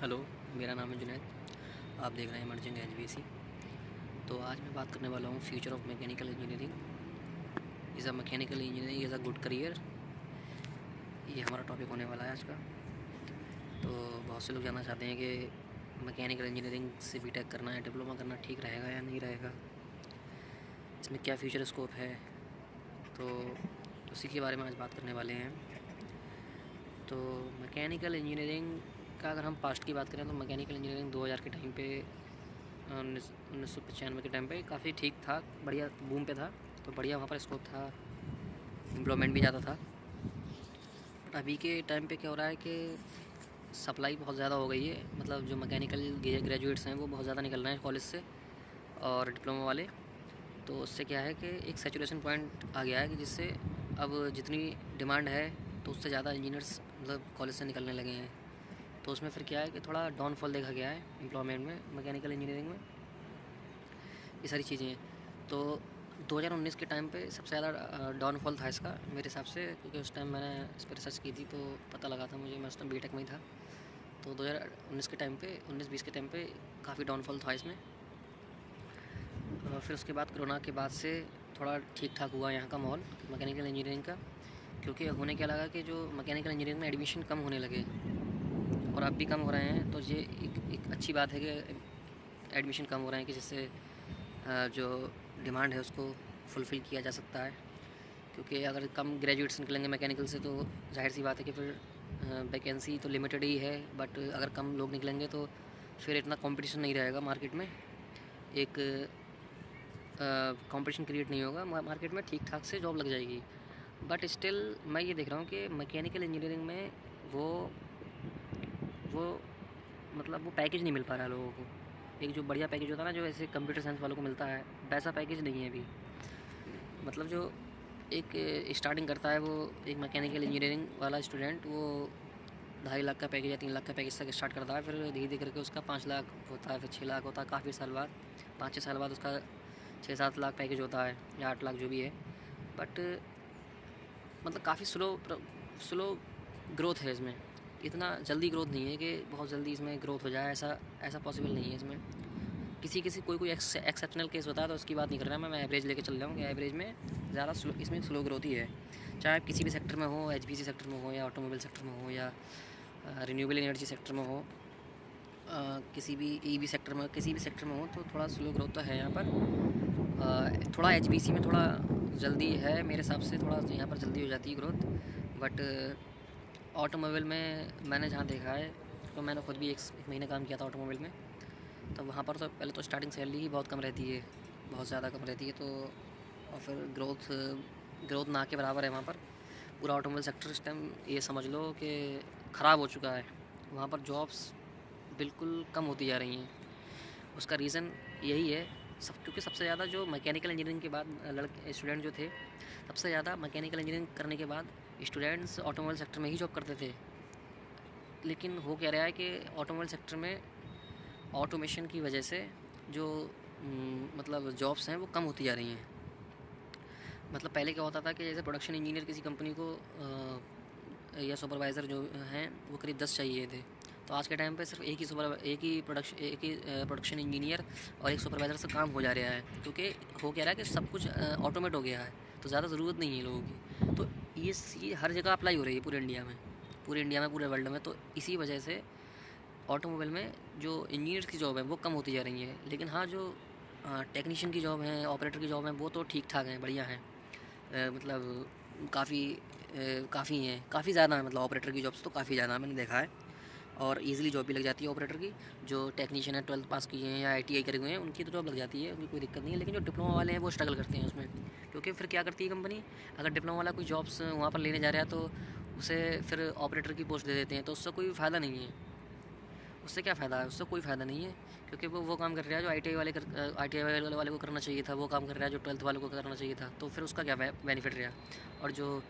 Hello, मेरा नाम है जुनैद। आप देख रहे हैं इमर्जिंग एचबीसी। तो आज मैं बात करने वाला हूँ future of mechanical engineering. Is a mechanical engineering is a good career. ये हमारा टॉपिक होने वाला है आज का। तो बहुत से लोग जानना चाहते हैं कि मैकेनिकल इंजीनियरिंग से बीटेक करना है, डिप्लोमा करना ठीक रहेगा या नहीं रहेगा, इसमें क्या फ्यूचर स्कोप है। तो उसी के बारे में आज बात करने वाले हैं। तो मैकेनिकल इंजीनियरिंग का अगर हम पास्ट की बात करें तो मैकेनिकल इंजीनियरिंग 2000 के टाइम पे, 1995 के टाइम पे काफ़ी ठीक था, बढ़िया बूम पे था। तो बढ़िया वहाँ पर स्कोप था, एम्प्लॉयमेंट भी ज़्यादा था। बट अभी के टाइम पे क्या हो रहा है कि सप्लाई बहुत ज़्यादा हो गई है। मतलब जो मैकेनिकल ग्रेजुएट्स हैं वो बहुत ज़्यादा निकल रहे हैं कॉलेज से और डिप्लोमा वाले। तो उससे क्या है कि एक सैचुरेशन पॉइंट आ गया है कि जिससे अब जितनी डिमांड है तो उससे ज़्यादा इंजीनियर्स मतलब कॉलेज से निकलने लगे हैं। तो उसमें फिर क्या है कि थोड़ा डाउनफॉल देखा गया है एम्प्लॉयमेंट में, मैकेनिकल इंजीनियरिंग में। ये सारी चीज़ें हैं। तो 2019 के टाइम पे सबसे ज़्यादा डाउनफॉल था इसका मेरे हिसाब से, क्योंकि उस टाइम मैंने इस पर रिसर्च की थी तो पता लगा था मुझे। मैं उस टाइम बीटेक में ही था। तो 2019 के टाइम पे, 19-20 के टाइम पे काफ़ी डाउनफॉल था इसमें। फिर उसके बाद कोरोना के बाद से थोड़ा ठीक ठाक हुआ यहाँ का माहौल मैकेनिकल इंजीनियरिंग का। क्योंकि होने क्या लगा कि जो मैकेनिकल इंजीनियरिंग में एडमिशन कम होने लगे और अब भी कम हो रहे हैं। तो ये एक अच्छी बात है कि एडमिशन कम हो रहे हैं, कि जिससे जो डिमांड है उसको फुलफ़िल किया जा सकता है। क्योंकि अगर कम ग्रेजुएट्स निकलेंगे मैकेनिकल से तो जाहिर सी बात है कि फिर वैकेंसी तो लिमिटेड ही है। बट अगर कम लोग निकलेंगे तो फिर इतना कंपटीशन नहीं रहेगा मार्केट में। एक कंपटीशन क्रिएट नहीं होगा मार्केट में, ठीक ठाक से जॉब लग जाएगी। बट स्टिल मैं ये देख रहा हूँ कि मैकेनिकल इंजीनियरिंग में वो मतलब वो पैकेज नहीं मिल पा रहा है लोगों को। एक जो बढ़िया पैकेज होता है ना, जो ऐसे कंप्यूटर साइंस वालों को मिलता है, वैसा पैकेज नहीं है अभी। मतलब जो एक स्टार्टिंग करता है वो एक मैकेनिकल इंजीनियरिंग वाला स्टूडेंट, वो 2.5 लाख का पैकेज या 3 लाख का पैकेज तक स्टार्ट करता है। फिर धीरे धीरे करके उसका 5 लाख होता है, फिर 6 लाख होता है। काफ़ी साल बाद, 5-6 साल बाद उसका 6-7 लाख पैकेज होता है, या 8 लाख जो भी है। बट मतलब काफ़ी स्लो ग्रोथ है इसमें। इतना जल्दी ग्रोथ नहीं है कि बहुत जल्दी इसमें ग्रोथ हो जाए, ऐसा ऐसा पॉसिबल नहीं है इसमें। किसी किसी कोई कोई एक्सेप्शनल केस होता है तो उसकी बात नहीं कर रहा मैं एवरेज लेके चल रहा हूँ कि एवरेज में ज़्यादा स्लो, इसमें स्लो ग्रोथ ही है। चाहे आप किसी भी सेक्टर में हो, एचपीसी सेक्टर में हो या ऑटोमोबाइल सेक्टर में हो या रिन्यूएबल एनर्जी सेक्टर में हो, किसी भी ईवी सेक्टर में, किसी भी सेक्टर में हो, तो थोड़ा स्लो ग्रोथ तो है यहाँ पर। थोड़ा एचपीसी में थोड़ा जल्दी है मेरे हिसाब से, थोड़ा यहाँ पर जल्दी हो जाती है ग्रोथ। बट ऑटोमोबाइल में मैंने जहाँ देखा है, तो मैंने खुद भी एक महीने काम किया था ऑटोमोबाइल में। तो वहाँ पर तो पहले तो स्टार्टिंग सैलरी ही बहुत कम रहती है, बहुत ज़्यादा कम रहती है। तो और फिर ग्रोथ ना के बराबर है वहाँ पर। पूरा ऑटोमोबाइल सेक्टर इस टाइम ये समझ लो कि ख़राब हो चुका है। वहाँ पर जॉब्स बिल्कुल कम होती जा रही हैं। उसका रीज़न यही है क्योंकि सबसे ज़्यादा जो मैकेनिकल इंजीनियरिंग के बाद लड़के स्टूडेंट जो थे, सबसे ज़्यादा मैकेनिकल इंजीनियरिंग करने के बाद स्टूडेंट्स ऑटोमोबाइल सेक्टर में ही जॉब करते थे। लेकिन हो क्या रहा है कि ऑटोमोबाइल सेक्टर में ऑटोमेशन की वजह से जो मतलब जॉब्स हैं वो कम होती जा रही हैं। मतलब पहले क्या होता था कि जैसे प्रोडक्शन इंजीनियर किसी कंपनी को या सुपरवाइज़र जो हैं वो करीब 10 चाहिए थे। तो आज के टाइम पे सिर्फ एक ही प्रोडक्शन इंजीनियर और एक सुपरवाइज़र से काम हो जा रहा है। क्योंकि हो क्या रहा है कि सब कुछ ऑटोमेट हो गया है, तो ज़्यादा ज़रूरत नहीं है लोगों की। तो ये हर जगह अप्लाई हो रही है पूरे इंडिया में, पूरे वर्ल्ड में। तो इसी वजह से ऑटोमोबाइल में जो इंजीनियर्स की जॉब है वो कम होती जा रही है। लेकिन हाँ, जो टेक्नीशियन की जॉब है, ऑपरेटर की जॉब है, वो तो ठीक ठाक हैं, बढ़िया हैं। मतलब काफ़ी हैं, काफ़ी ज़्यादा है। मतलब ऑपरेटर की जॉब्स तो काफ़ी ज़्यादा मैंने देखा है, और ईज़िली जॉब भी लग जाती है ऑपरेटर की। जो टेक्नीशियन है 12th पास किए हैं या आईटीआई करे हुए हैं, उनकी तो जॉब लग जाती है, उनकी कोई दिक्कत नहीं है। लेकिन जो डिप्लोमा वाले हैं वो स्ट्रगल करते हैं उसमें। क्योंकि फिर क्या करती है कंपनी, अगर डिप्लोमा वाला कोई जॉब्स वहाँ पर लेने जा रहा है तो उसे फिर ऑपरेटर की पोस्ट दे देते हैं। तो उससे कोई फ़ायदा नहीं है। उससे क्या फ़ायदा है? उससे कोई फ़ायदा नहीं है। क्योंकि वो काम कर रहा है जो आईटीआई वाले को करना चाहिए था, वो काम कर रहा है जो 12th वालों को करना चाहिए था। तो फिर उसका क्या बेनिफिट रहा? और जो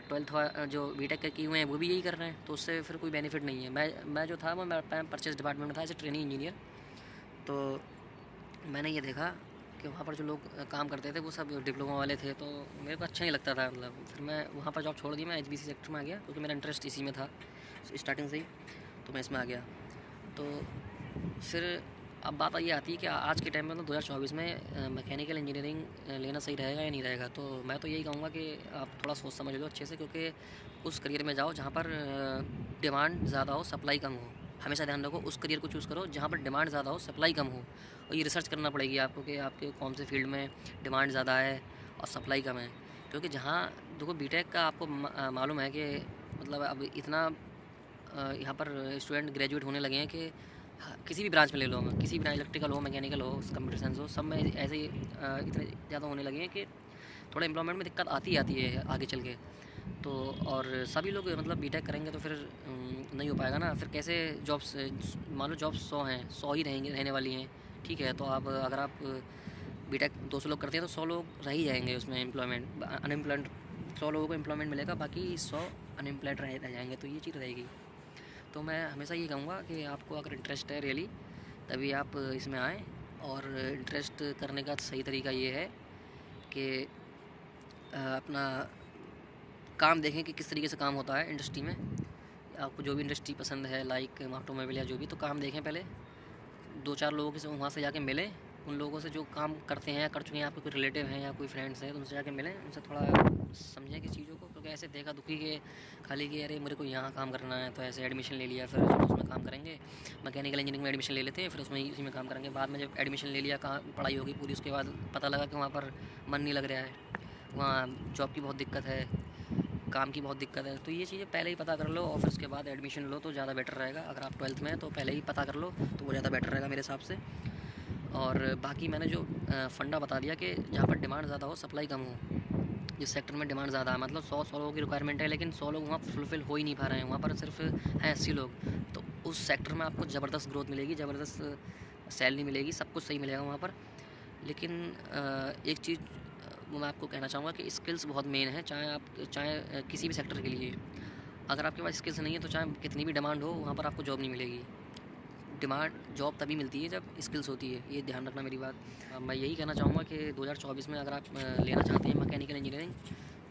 12th जो बीटेक किए हुए हैं वो भी यही कर रहे हैं, तो उससे फिर कोई बेनिफिट नहीं है। मैं जो था वो मैं परचेज़ डिपार्टमेंट में था एज ए ट्रेनिंग इंजीनियर। तो मैंने ये देखा कि वहाँ पर जो लोग काम करते थे वो सब डिप्लोमा वाले थे। तो मेरे को अच्छा नहीं लगता था। मतलब फिर मैं वहाँ पर जॉब छोड़ दी, मैं एचबीसी सेक्टर में आ गया, क्योंकि मेरा इंटरेस्ट इसी में था स्टार्टिंग से ही। तो मैं इसमें आ गया। तो फिर अब बात ये आती है कि आज के टाइम में तो 2024 में मैकेनिकल इंजीनियरिंग लेना सही रहेगा या नहीं रहेगा। तो मैं तो यही कहूँगा कि आप थोड़ा सोच समझ लो अच्छे से, क्योंकि उस करियर में जाओ जहाँ पर डिमांड ज़्यादा हो, सप्लाई कम हो। हमेशा ध्यान रखो, उस करियर को चूज़ करो जहाँ पर डिमांड ज़्यादा हो, सप्लाई कम हो। और ये रिसर्च करना पड़ेगी आपको कि आपके कौन से फील्ड में डिमांड ज़्यादा है और सप्लाई कम है। क्योंकि जहाँ देखो बीटेक का आपको मालूम है कि मतलब अब इतना यहाँ पर स्टूडेंट ग्रेजुएट होने लगे हैं कि किसी भी ब्रांच में ले लो, किसी भी ब्रांच, इलेक्ट्रिकल हो, मैकेनिकल हो, कंप्यूटर साइंस हो, सब में ऐसे ही इतने ज़्यादा होने लगे हैं कि थोड़ा एम्प्लॉयमेंट में दिक्कत आती है आगे चल के। तो और सभी लोग मतलब बीटेक करेंगे तो फिर नहीं हो पाएगा ना। फिर कैसे जॉब्स, मान लो जॉब्स 100 हैं, 100 ही रहने वाली हैं, ठीक है। तो आप अगर आप बीटेक 200 लोग करते हैं तो 100 लोग रह ही जाएंगे उसमें, एम्प्लॉयमेंट अनएम्प्लॉयड 100 लोगों को एम्प्लॉयमेंट मिलेगा, बाकी 100 अनएम्प्लॉयड रह जाएंगे। तो ये चीज़ रहेगी। तो मैं हमेशा ये कहूँगा कि आपको अगर इंटरेस्ट है रियली, तभी आप इसमें आएँ। और इंटरेस्ट करने का सही तरीका ये है कि अपना काम देखें कि किस तरीके से काम होता है इंडस्ट्री में। आपको जो भी इंडस्ट्री पसंद है, लाइक ऑटोमोबाइल या जो भी, तो काम देखें पहले, 2-4 लोगों के वहाँ से जाके मिलें। उन लोगों से जो काम करते हैं या कर चुके हैं, आपके कोई रिलेटिव हैं या कोई फ्रेंड्स हैं, तो उनसे जाके मिलें, उनसे थोड़ा समझें कि चीज़ों को। क्योंकि ऐसे देखा दुखी के खाली कि अरे मेरे को यहाँ काम करना है तो ऐसे एडमिशन ले लिया, फिर चलो उसमें काम करेंगे। मैकेनिकल इंजीनियरिंग में एडमिशन ले लेते हैं, फिर उसमें उसी में काम करेंगे। बाद में जब एडमिशन ले लिया, कहाँ पढ़ाई होगी पूरी, उसके बाद पता लगा कि वहाँ पर मन नहीं लग रहा है, वहाँ जॉब की बहुत दिक्कत है, काम की बहुत दिक्कत है। तो ये चीज़ें पहले ही पता कर लो और फिर उसके बाद एडमिशन लो तो ज़्यादा बेटर रहेगा। अगर आप 12th में हैं तो पहले ही पता कर लो तो वो ज़्यादा बेटर रहेगा मेरे हिसाब से। और बाकी मैंने जो फंडा बता दिया कि जहाँ पर डिमांड ज़्यादा हो, सप्लाई कम हो, जिस सेक्टर में डिमांड ज़्यादा है, मतलब 100 लोगों की रिक्वायरमेंट है लेकिन 100 लोग वहाँ फुलफ़िल हो ही नहीं पा रहे हैं, वहाँ पर सिर्फ हैं 80 लोग, तो उस सेक्टर में आपको ज़बरदस्त ग्रोथ मिलेगी, ज़बरदस्त सैलरी मिलेगी, सब कुछ सही मिलेगा वहाँ पर। लेकिन एक चीज़ मैं आपको कहना चाहूँगा कि स्किल्स बहुत मेन है, चाहे किसी भी सेक्टर के लिए। अगर आपके पास स्किल्स नहीं है तो चाहे कितनी भी डिमांड हो, वहाँ पर आपको जॉब नहीं मिलेगी। डिमांड जॉब तभी मिलती है जब स्किल्स होती है, ये ध्यान रखना मेरी बात। मैं यही कहना चाहूँगा कि 2024 में अगर आप लेना चाहते हैं मैकेनिकल इंजीनियरिंग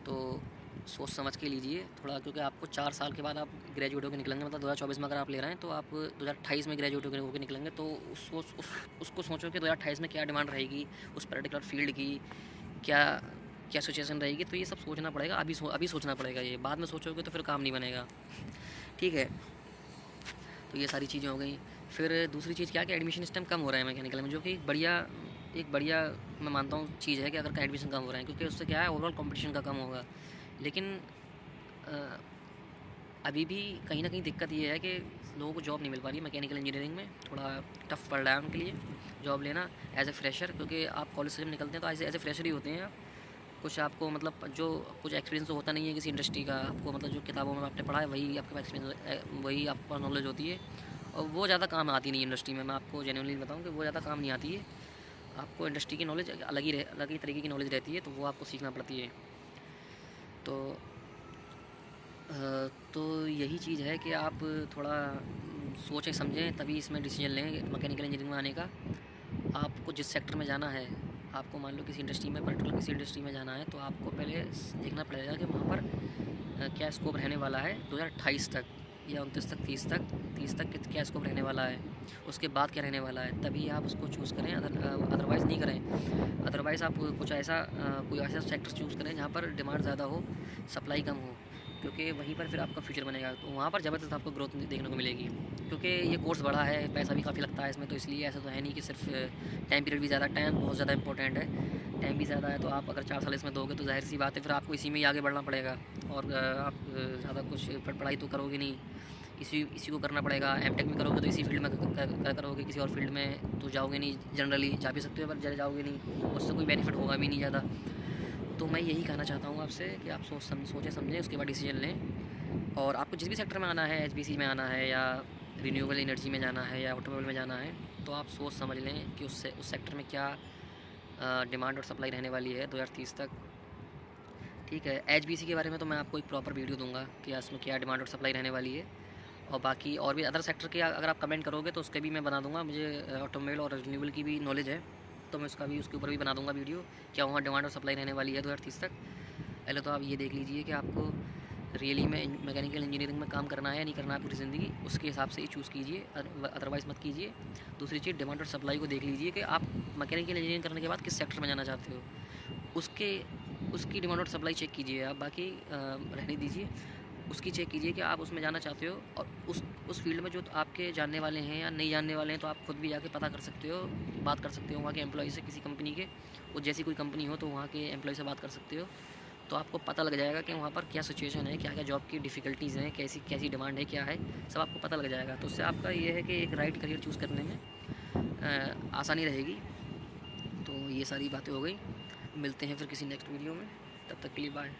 तो सोच समझ के लीजिए थोड़ा, क्योंकि आपको 4 साल के बाद आप ग्रेजुएट होकर निकलेंगे। मतलब 2024 में अगर आप ले रहे हैं तो आप 2028 में ग्रेजुएट होकर निकलेंगे। तो उसको सोचो कि 2028 में क्या डिमांड रहेगी उस पर्टिकुलर फील्ड की, क्या क्या सिचुएशन रहेगी। तो ये सब सोचना पड़ेगा, अभी सोचना पड़ेगा। ये बाद में सोचोगे तो फिर काम नहीं बनेगा, ठीक है। तो ये सारी चीज़ें हो गई। फिर दूसरी चीज़ क्या कि एडमिशन इस टाइम कम हो रहा है मैकेनिकल में, जो कि एक बढ़िया मैं मानता हूँ चीज़ है कि अगर का एडमिशन कम हो रहा है, क्योंकि उससे क्या है ओवरऑल कंपटीशन का कम होगा। लेकिन अभी भी कहीं ना कहीं दिक्कत ये है कि लोगों को जॉब नहीं मिल पा रही है मैकेनिकल इंजीनियरिंग में, थोड़ा टफ पड़ रहा है उनके लिए जॉब लेना एज ए फ्रेशर। क्योंकि आप कॉलेज से जब निकलते हैं तो एज ए फ्रेशर ही होते हैं आप। कुछ आपको मतलब जो कुछ एक्सपीरियंस तो होता नहीं है किसी इंडस्ट्री का, आपको मतलब जो किताबों में आपने पढ़ा है वही आपके पास एक्सपीरियंस, वही आपके पास नॉलेज होती है, और वो ज़्यादा काम आती नहीं इंडस्ट्री में। मैं आपको जेन्युइनली बताऊँ कि वो ज़्यादा काम नहीं आती है। आपको इंडस्ट्री की नॉलेज अलग ही तरीके की नॉलेज रहती है, तो वो आपको सीखना पड़ती है। तो यही चीज़ है कि आप थोड़ा सोचें समझें तभी इसमें डिसीजन लें मैकेनिकल इंजीनियरिंग में आने का। आपको जिस सेक्टर में जाना है, आपको मान लो किसी इंडस्ट्री में, पर्टिकुलर किसी इंडस्ट्री में जाना है, तो आपको पहले देखना पड़ेगा कि वहाँ पर क्या स्कोप रहने वाला है 2028 तक या 29 तक, 30 तक क्या स्कोप रहने वाला है, उसके बाद क्या रहने वाला है, तभी आप उसको चूज़ करें। अदरवाइज़ नहीं करें। अदरवाइज़ आप कोई ऐसा सेक्टर चूज़ करें जहाँ पर डिमांड ज़्यादा हो, सप्लाई कम हो, क्योंकि वहीं पर फिर आपका फ्यूचर बनेगा। तो वहाँ पर ज़बरदस्त आपको ग्रोथ देखने को मिलेगी, क्योंकि ये कोर्स बड़ा है, पैसा भी काफ़ी लगता है इसमें। तो इसलिए ऐसा तो है नहीं कि सिर्फ टाइम पीरियड भी ज़्यादा, टाइम बहुत ज़्यादा इंपॉर्टेंट है, टाइम भी ज़्यादा है। तो आप अगर 4 साल इसमें दोगे तो जाहिर सी बात है फिर आपको इसी में ही आगे बढ़ना पड़ेगा। और आप ज़्यादा कुछ पढ़ाई तो करोगे नहीं, इसी को करना पड़ेगा। एमटेक भी करोगे तो इसी फील्ड में करोगे, किसी और फील्ड में तो जाओगे नहीं। जनरली जा भी सकते हो पर ज़्यादा जाओगे नहीं, उससे कोई बेनिफिट होगा भी नहीं ज़्यादा। तो मैं यही कहना चाहता हूँ आपसे कि आप सोचें समझें, उसके बाद डिसीजन लें। और आपको जिस भी सेक्टर में आना है, एचपीसी में आना है या रिन्यूएबल एनर्जी में जाना है या ऑटोमोबाइल में जाना है, तो आप सोच समझ लें कि उस सेक्टर में क्या डिमांड और सप्लाई रहने वाली है 2030 तक, ठीक है। एचपीसी के बारे में तो मैं आपको एक प्रॉपर वीडियो दूंगा कि इसमें क्या डिमांड और सप्लाई रहने वाली है। और बाकी और भी अदर सेक्टर के अगर आप कमेंट करोगे तो उसके भी मैं बना दूंगा। मुझे ऑटोमोबाइल और रिन्यूएबल की भी नॉलेज है, तो मैं उसके ऊपर भी बना दूंगा वीडियो, क्या वहाँ डिमांड और सप्लाई रहने वाली है 2030 तक। पहले तो आप ये देख लीजिए कि आपको रियली में मैकेनिकल इंजीनियरिंग में काम करना है या नहीं करना है पूरी ज़िंदगी, उसके हिसाब से ही चूज़ कीजिए, अदरवाइज़ मत कीजिए। दूसरी चीज़, डिमांड और सप्लाई को देख लीजिए कि आप मैकेनिकल इंजीनियरिंग करने के बाद किस सेक्टर में जाना चाहते हो, उसकी डिमांड और सप्लाई चेक कीजिए आप, बाकी रहने दीजिए। उसकी चेक कीजिए कि आप उसमें जाना चाहते हो, और उस फील्ड में जो आपके जानने वाले हैं या नहीं जानने वाले हैं, तो आप खुद भी जाके पता कर सकते हो, बात कर सकते हो वहाँ के एम्प्लॉय से, किसी कंपनी के, वो जैसी कोई कंपनी हो तो वहाँ के एम्प्लॉय से बात कर सकते हो। तो आपको पता लग जाएगा कि वहाँ पर क्या सिचुएशन है, क्या क्या जॉब की डिफ़िकल्टीज़ हैं, कैसी कैसी डिमांड है, क्या है, सब आपको पता लग जाएगा। तो उससे आपका ये है कि एक राइट करियर चूज़ करने में आसानी रहेगी। तो ये सारी बातें हो गई। मिलते हैं फिर किसी नेक्स्ट वीडियो में, तब तक के लिए बाय।